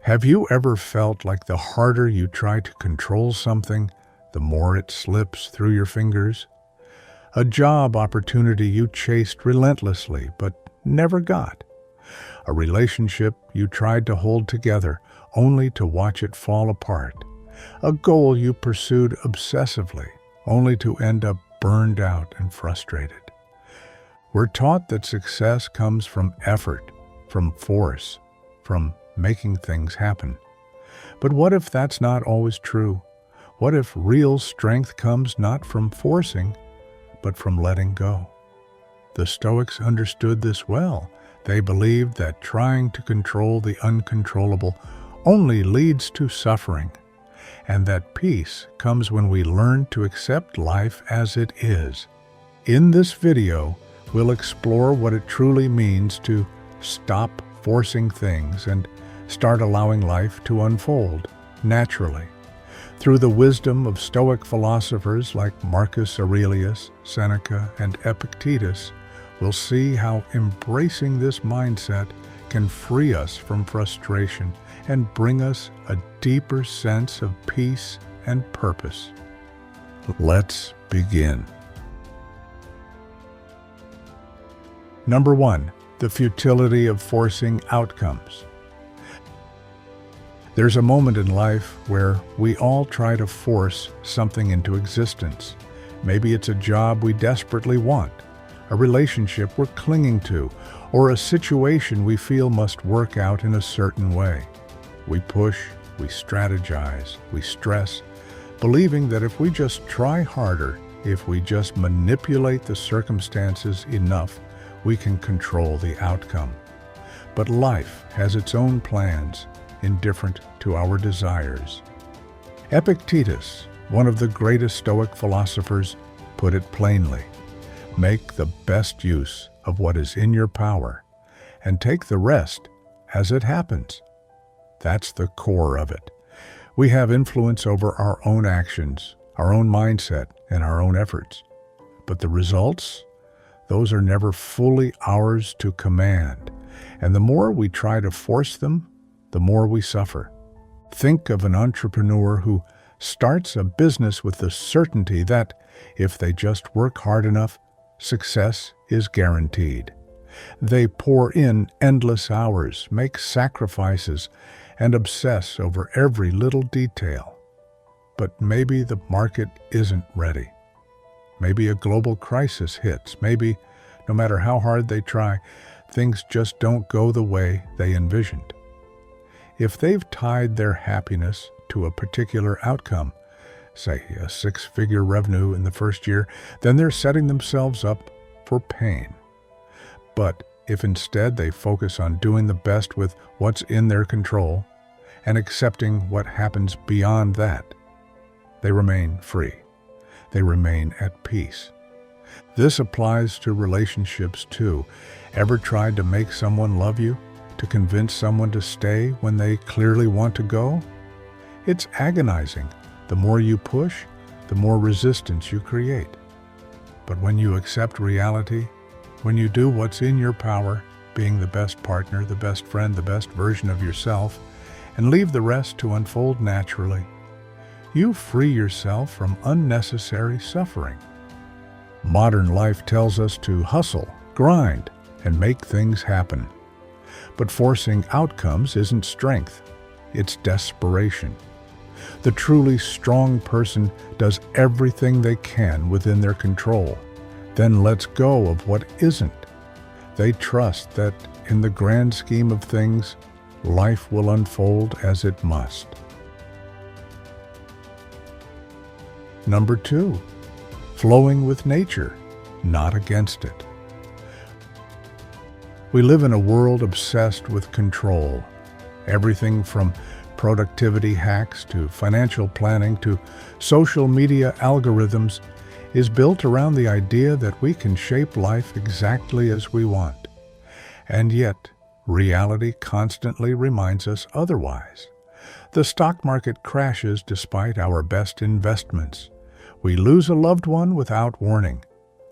Have you ever felt like the harder you try to control something, the more it slips through your fingers? A job opportunity you chased relentlessly but never got. A relationship you tried to hold together only to watch it fall apart. A goal you pursued obsessively only to end up burned out and frustrated. We're taught that success comes from effort, from force, from making things happen. But what if that's not always true? What if real strength comes not from forcing, but from letting go? The Stoics understood this well. They believed that trying to control the uncontrollable only leads to suffering, and that peace comes when we learn to accept life as it is. In this video, we'll explore what it truly means to stop forcing things and start allowing life to unfold naturally. Through the wisdom of Stoic philosophers like Marcus Aurelius, Seneca, and Epictetus, we'll see how embracing this mindset can free us from frustration and bring us a deeper sense of peace and purpose. Let's begin. Number 1. The futility of forcing outcomes. There's a moment in life where we all try to force something into existence. Maybe it's a job we desperately want, a relationship we're clinging to, or a situation we feel must work out in a certain way. We push, we strategize, we stress, believing that if we just try harder, if we just manipulate the circumstances enough, we can control the outcome. But life has its own plans, indifferent to our desires. Epictetus, one of the greatest Stoic philosophers, put it plainly: make the best use of what is in your power, and take the rest as it happens. That's the core of it. We have influence over our own actions, our own mindset, and our own efforts. But the results? Those are never fully ours to command. And the more we try to force them, the more we suffer. Think of an entrepreneur who starts a business with the certainty that, if they just work hard enough, success is guaranteed. They pour in endless hours, make sacrifices, and obsess over every little detail. But maybe the market isn't ready. Maybe a global crisis hits. Maybe, no matter how hard they try, things just don't go the way they envisioned. If they've tied their happiness to a particular outcome, say a six-figure revenue in the first year, then they're setting themselves up for pain. But if instead they focus on doing the best with what's in their control and accepting what happens beyond that, they remain free. They remain at peace. This applies to relationships too. Ever tried to make someone love you? To convince someone to stay when they clearly want to go? It's agonizing. The more you push, the more resistance you create. But when you accept reality, when you do what's in your power, being the best partner, the best friend, the best version of yourself, and leave the rest to unfold naturally, you free yourself from unnecessary suffering. Modern life tells us to hustle, grind, and make things happen. But forcing outcomes isn't strength, it's desperation. The truly strong person does everything they can within their control, then lets go of what isn't. They trust that, in the grand scheme of things, life will unfold as it must. Number 2, flowing with nature, not against it. We live in a world obsessed with control. Everything from productivity hacks to financial planning to social media algorithms is built around the idea that we can shape life exactly as we want. And yet, reality constantly reminds us otherwise. The stock market crashes despite our best investments. We lose a loved one without warning.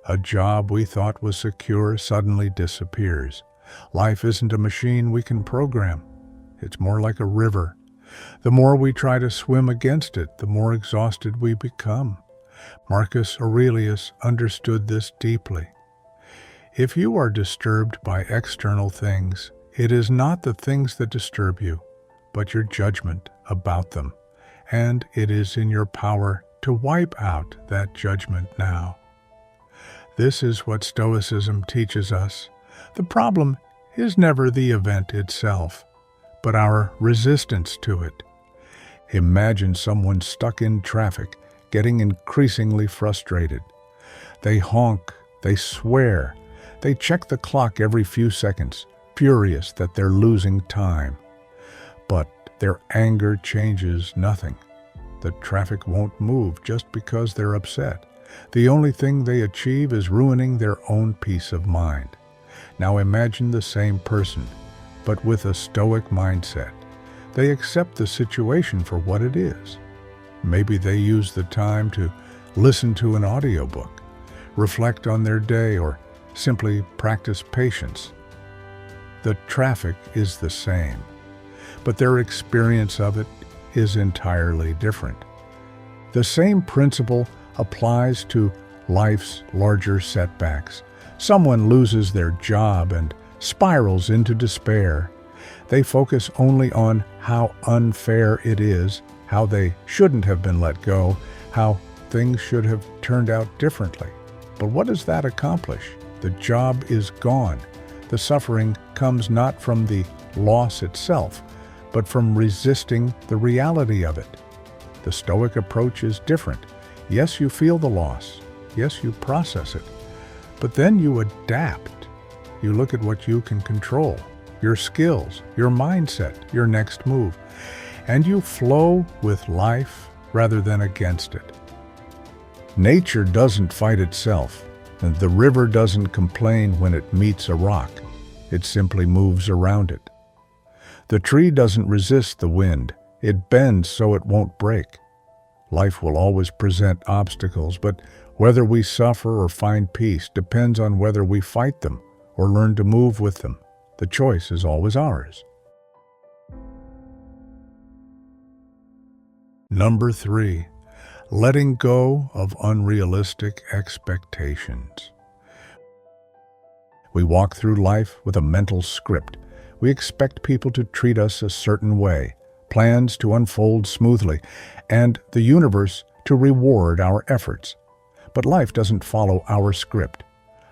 A job we thought was secure suddenly disappears. Life isn't a machine we can program. It's more like a river. The more we try to swim against it, the more exhausted we become. Marcus Aurelius understood this deeply. If you are disturbed by external things, it is not the things that disturb you, but your judgment about them, and it is in your power to wipe out that judgment now. This is what Stoicism teaches us. The problem is never the event itself, but our resistance to it. Imagine someone stuck in traffic, getting increasingly frustrated. They honk, they swear, they check the clock every few seconds, furious that they're losing time. But their anger changes nothing. The traffic won't move just because they're upset. The only thing they achieve is ruining their own peace of mind. Now imagine the same person, but with a Stoic mindset. They accept the situation for what it is. Maybe they use the time to listen to an audiobook, reflect on their day, or simply practice patience. The traffic is the same, but their experience of it is entirely different. The same principle applies to life's larger setbacks. Someone loses their job and spirals into despair. They focus only on how unfair it is, how they shouldn't have been let go, how things should have turned out differently. But what does that accomplish? The job is gone. The suffering comes not from the loss itself, but from resisting the reality of it. The Stoic approach is different. Yes, you feel the loss. Yes, you process it. But then you adapt. You look at what you can control, your skills, your mindset, your next move, and you flow with life rather than against it. Nature doesn't fight itself, and the river doesn't complain when it meets a rock. It simply moves around it. The tree doesn't resist the wind. It bends so it won't break. Life will always present obstacles, but whether we suffer or find peace depends on whether we fight them or learn to move with them. The choice is always ours. Number 3, letting go of unrealistic expectations. We walk through life with a mental script. We expect people to treat us a certain way, plans to unfold smoothly, and the universe to reward our efforts. But life doesn't follow our script.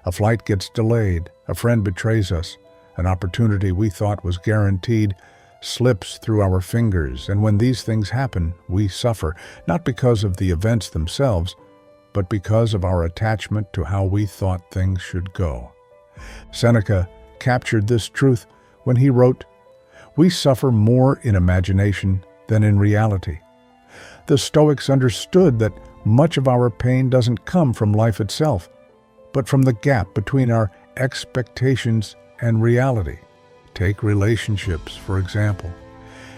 A flight gets delayed, a friend betrays us, an opportunity we thought was guaranteed slips through our fingers, and when these things happen, we suffer, not because of the events themselves, but because of our attachment to how we thought things should go. Seneca captured this truth when he wrote, "We suffer more in imagination than in reality." The Stoics understood that much of our pain doesn't come from life itself, but from the gap between our expectations and reality. Take relationships, for example.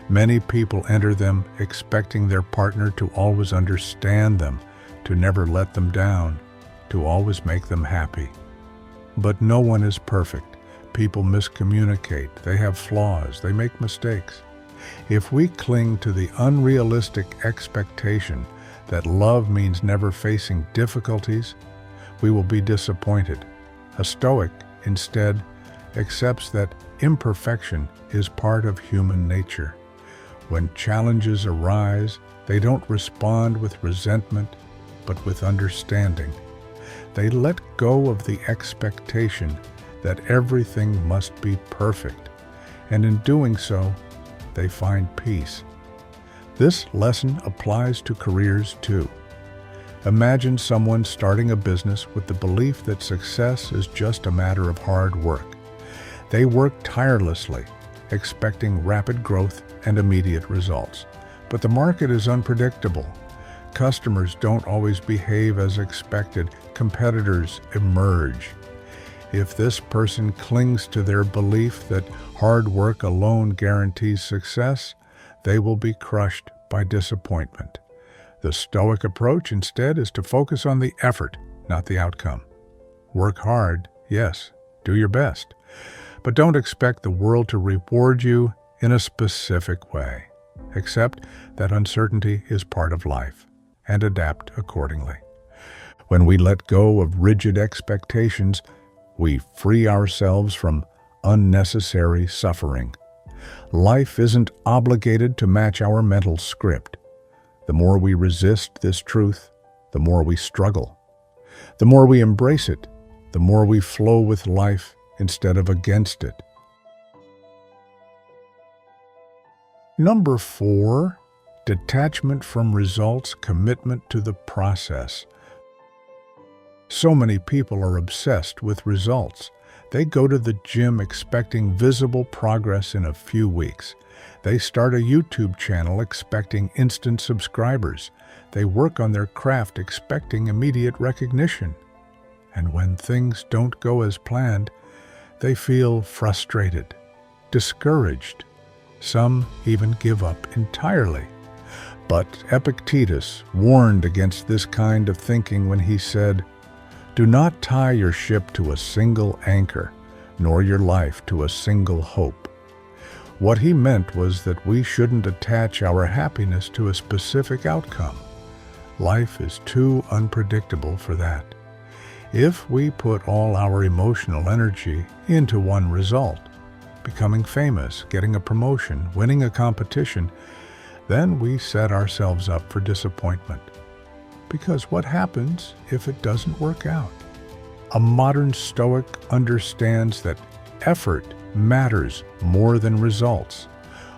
Many people enter them expecting their partner to always understand them, to never let them down, to always make them happy. But no one is perfect. People miscommunicate, they have flaws, they make mistakes. If we cling to the unrealistic expectation that love means never facing difficulties, we will be disappointed. A Stoic, instead, accepts that imperfection is part of human nature. When challenges arise, they don't respond with resentment, but with understanding. They let go of the expectation that everything must be perfect, and in doing so, they find peace. This lesson applies to careers too. Imagine someone starting a business with the belief that success is just a matter of hard work. They work tirelessly, expecting rapid growth and immediate results. But the market is unpredictable. Customers don't always behave as expected. Competitors emerge. If this person clings to their belief that hard work alone guarantees success, they will be crushed by disappointment. The Stoic approach instead is to focus on the effort, not the outcome. Work hard, yes, do your best, but don't expect the world to reward you in a specific way. Accept that uncertainty is part of life and adapt accordingly. When we let go of rigid expectations, we free ourselves from unnecessary suffering. Life isn't obligated to match our mental script. The more we resist this truth, the more we struggle. The more we embrace it, the more we flow with life instead of against it. Number 4, detachment from results, commitment to the process. So many people are obsessed with results. They go to the gym expecting visible progress in a few weeks. They start a YouTube channel expecting instant subscribers. They work on their craft expecting immediate recognition. And when things don't go as planned, they feel frustrated, discouraged. Some even give up entirely. But Epictetus warned against this kind of thinking when he said, "Do not tie your ship to a single anchor, nor your life to a single hope." What he meant was that we shouldn't attach our happiness to a specific outcome. Life is too unpredictable for that. If we put all our emotional energy into one result, becoming famous, getting a promotion, winning a competition, then we set ourselves up for disappointment. Because what happens if it doesn't work out? A modern Stoic understands that effort matters more than results.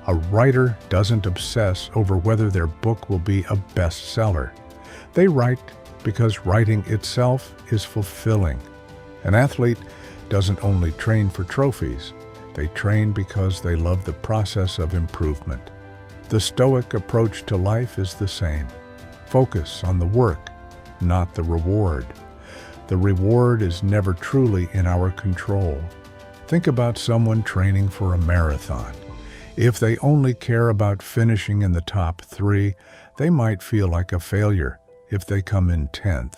A writer doesn't obsess over whether their book will be a bestseller. They write because writing itself is fulfilling. An athlete doesn't only train for trophies. They train because they love the process of improvement. The Stoic approach to life is the same. Focus on the work, not the reward. The reward is never truly in our control. Think about someone training for a marathon. If they only care about finishing in the top 3, they might feel like a failure if they come in 10th.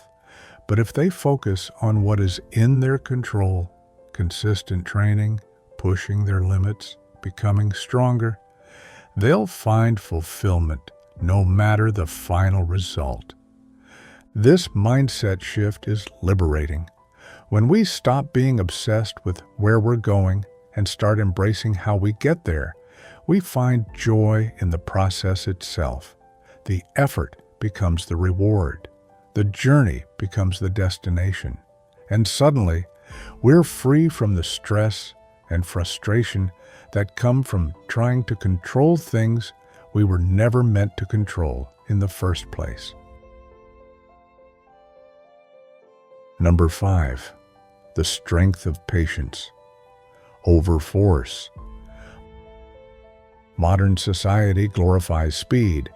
But if they focus on what is in their control, consistent training, pushing their limits, becoming stronger, they'll find fulfillment no matter the final result. This mindset shift is liberating. When we stop being obsessed with where we're going and start embracing how we get there, we find joy in the process itself. The effort becomes the reward. The journey becomes the destination. And suddenly, we're free from the stress and frustration that come from trying to control things we were never meant to control in the first place. Number 5, the strength of patience over force. Modern society glorifies speed,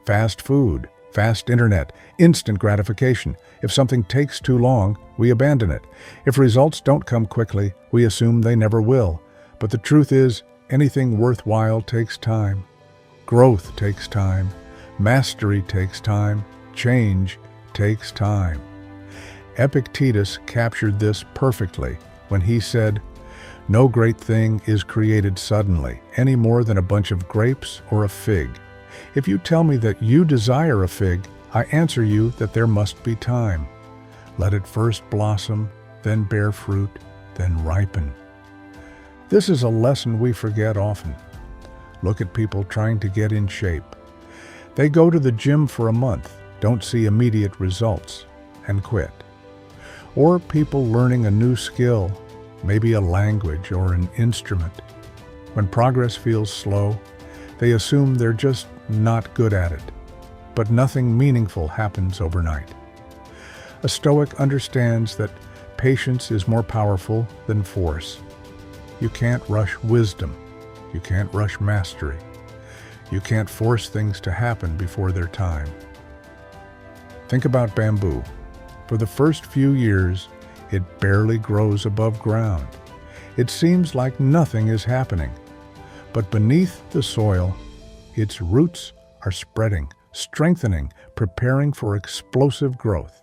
fast food, fast internet, instant gratification. If something takes too long, we abandon it. If results don't come quickly, we assume they never will. But the truth is, anything worthwhile takes time. Growth takes time. Mastery takes time. Change takes time. Epictetus captured this perfectly when he said, "No great thing is created suddenly, any more than a bunch of grapes or a fig. If you tell me that you desire a fig, I answer you that there must be time. Let it first blossom, then bear fruit, then ripen." This is a lesson we forget often. Look at people trying to get in shape. They go to the gym for a month, don't see immediate results, and quit. Or people learning a new skill, maybe a language or an instrument. When progress feels slow, they assume they're just not good at it. But nothing meaningful happens overnight. A Stoic understands that patience is more powerful than force. You can't rush wisdom. You can't rush mastery. You can't force things to happen before their time. Think about bamboo. For the first few years, it barely grows above ground. It seems like nothing is happening. But beneath the soil, its roots are spreading, strengthening, preparing for explosive growth.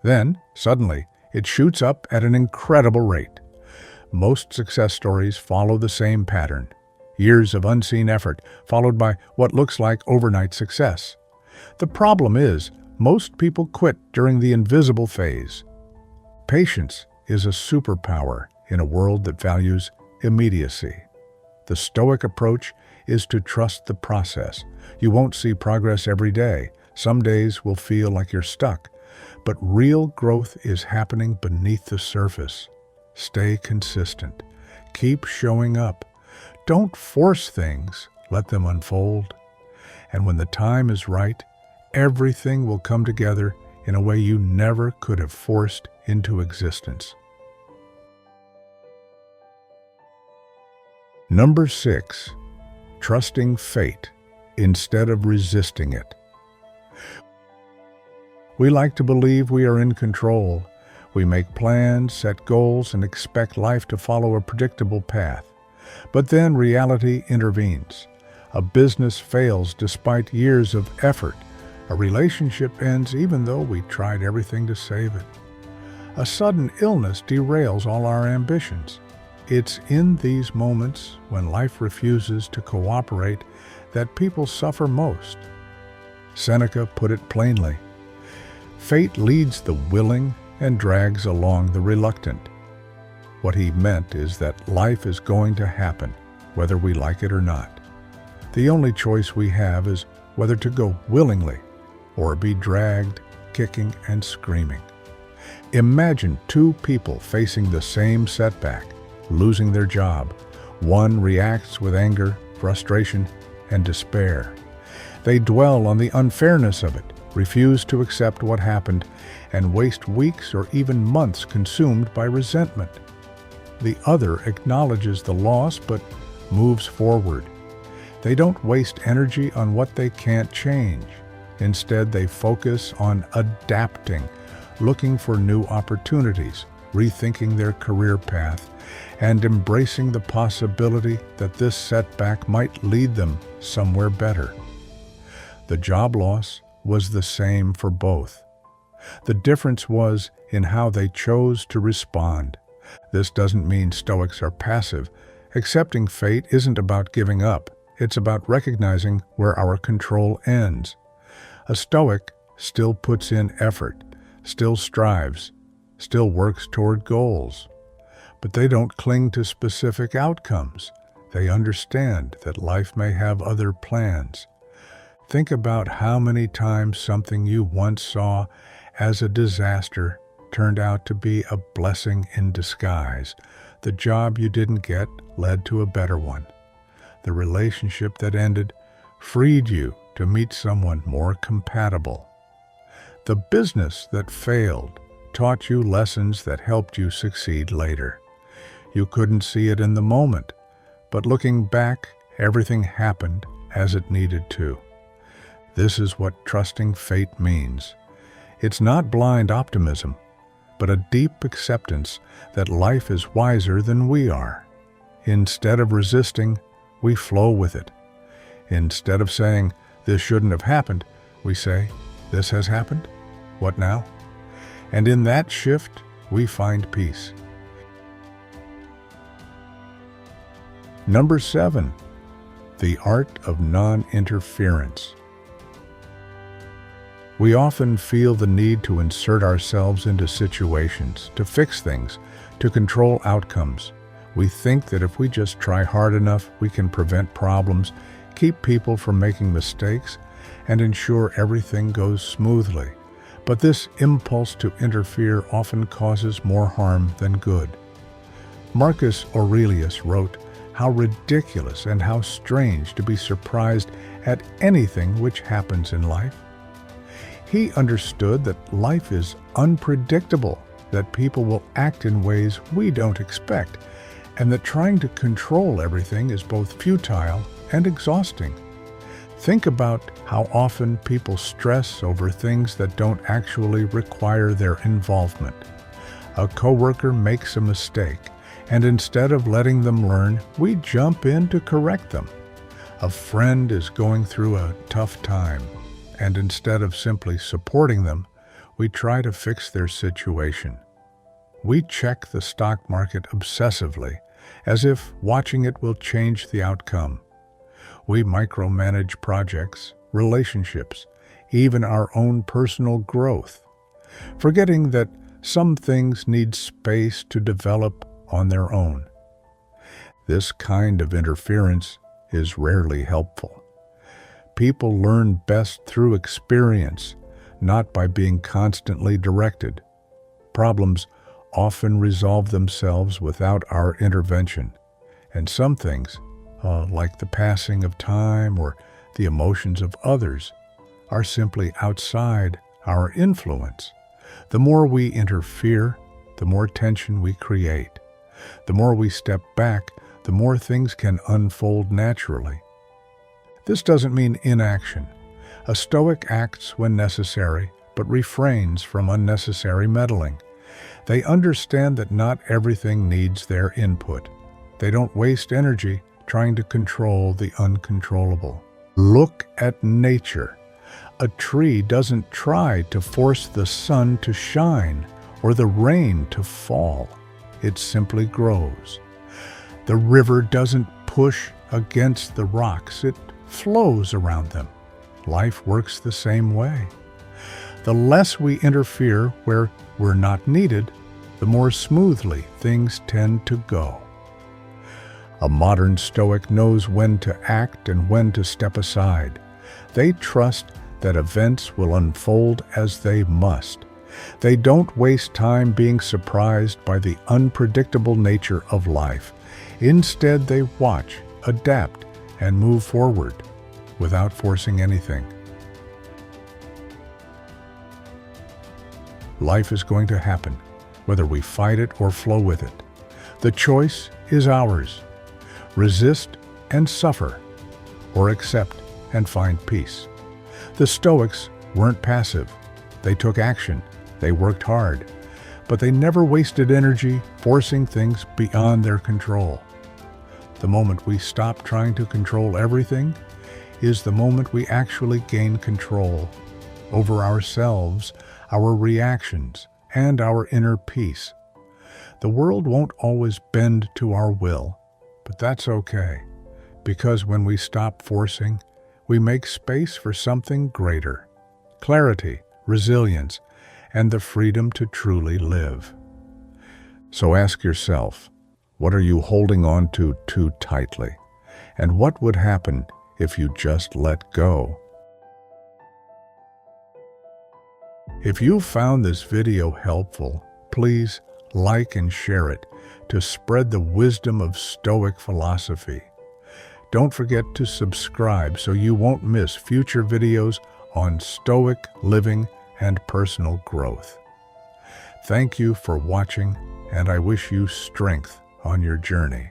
Then, suddenly, it shoots up at an incredible rate. Most success stories follow the same pattern. Years of unseen effort, followed by what looks like overnight success. The problem is, most people quit during the invisible phase. Patience is a superpower in a world that values immediacy. The Stoic approach is to trust the process. You won't see progress every day. Some days will feel like you're stuck. But real growth is happening beneath the surface. Stay consistent. Keep showing up. Don't force things. Let them unfold. And when the time is right, everything will come together in a way you never could have forced into existence. Number 6. Trusting fate instead of resisting it. We like to believe we are in control. We make plans, set goals, and expect life to follow a predictable path. But then reality intervenes. A business fails despite years of effort. A relationship ends even though we tried everything to save it. A sudden illness derails all our ambitions. It's in these moments, when life refuses to cooperate, that people suffer most. Seneca put it plainly: fate leads the willing and drags along the reluctant. What he meant is that life is going to happen, whether we like it or not. The only choice we have is whether to go willingly or be dragged, kicking and screaming. Imagine two people facing the same setback, losing their job. One reacts with anger, frustration, and despair. They dwell on the unfairness of it, refuse to accept what happened, and waste weeks or even months consumed by resentment. The other acknowledges the loss but moves forward. They don't waste energy on what they can't change. Instead, they focus on adapting, looking for new opportunities, rethinking their career path, and embracing the possibility that this setback might lead them somewhere better. The job loss was the same for both. The difference was in how they chose to respond. This doesn't mean Stoics are passive. Accepting fate isn't about giving up. It's about recognizing where our control ends. A Stoic still puts in effort, still strives, still works toward goals. But they don't cling to specific outcomes. They understand that life may have other plans. Think about how many times something you once saw as a disaster turned out to be a blessing in disguise. The job you didn't get led to a better one. The relationship that ended freed you to meet someone more compatible. The business that failed taught you lessons that helped you succeed later. You couldn't see it in the moment, but looking back, everything happened as it needed to. This is what trusting fate means. It's not blind optimism, but a deep acceptance that life is wiser than we are. Instead of resisting, we flow with it. Instead of saying, "This shouldn't have happened," we say, "This has happened. What now?" And in that shift, we find peace. Number 7, the art of non-interference. We often feel the need to insert ourselves into situations, to fix things, to control outcomes. We think that if we just try hard enough, we can prevent problems, keep people from making mistakes, and ensure everything goes smoothly. But this impulse to interfere often causes more harm than good. Marcus Aurelius wrote, "How ridiculous and how strange to be surprised at anything which happens in life." He understood that life is unpredictable, that people will act in ways we don't expect, and that trying to control everything is both futile and exhausting. Think about how often people stress over things that don't actually require their involvement. A coworker makes a mistake, and instead of letting them learn, we jump in to correct them. A friend is going through a tough time, and instead of simply supporting them, we try to fix their situation. We check the stock market obsessively, as if watching it will change the outcome. We micromanage projects, relationships, even our own personal growth, forgetting that some things need space to develop on their own. This kind of interference is rarely helpful. People learn best through experience, not by being constantly directed. Problems often resolve themselves without our intervention, and some things, like the passing of time or the emotions of others, are simply outside our influence. The more we interfere, the more tension we create. The more we step back, the more things can unfold naturally. This doesn't mean inaction. A Stoic acts when necessary, but refrains from unnecessary meddling. They understand that not everything needs their input. They don't waste energy trying to control the uncontrollable. Look at nature. A tree doesn't try to force the sun to shine or the rain to fall. It simply grows. The river doesn't push against the rocks. It flows around them. Life works the same way. The less we interfere where we're not needed, the more smoothly things tend to go. A modern Stoic knows when to act and when to step aside. They trust that events will unfold as they must. They don't waste time being surprised by the unpredictable nature of life. Instead, they watch, adapt, and move forward without forcing anything. Life is going to happen, whether we fight it or flow with it. The choice is ours. Resist and suffer, or accept and find peace. The Stoics weren't passive. They took action. They worked hard. But they never wasted energy forcing things beyond their control. The moment we stop trying to control everything is the moment we actually gain control over ourselves, our reactions, and our inner peace. The world won't always bend to our will, but that's okay, because when we stop forcing, we make space for something greater: clarity, resilience, and the freedom to truly live. So ask yourself, what are you holding on to too tightly? And what would happen if you just let go? If you found this video helpful, please like and share it to spread the wisdom of Stoic philosophy. Don't forget to subscribe so you won't miss future videos on Stoic living and personal growth. Thank you for watching, and I wish you strength on your journey.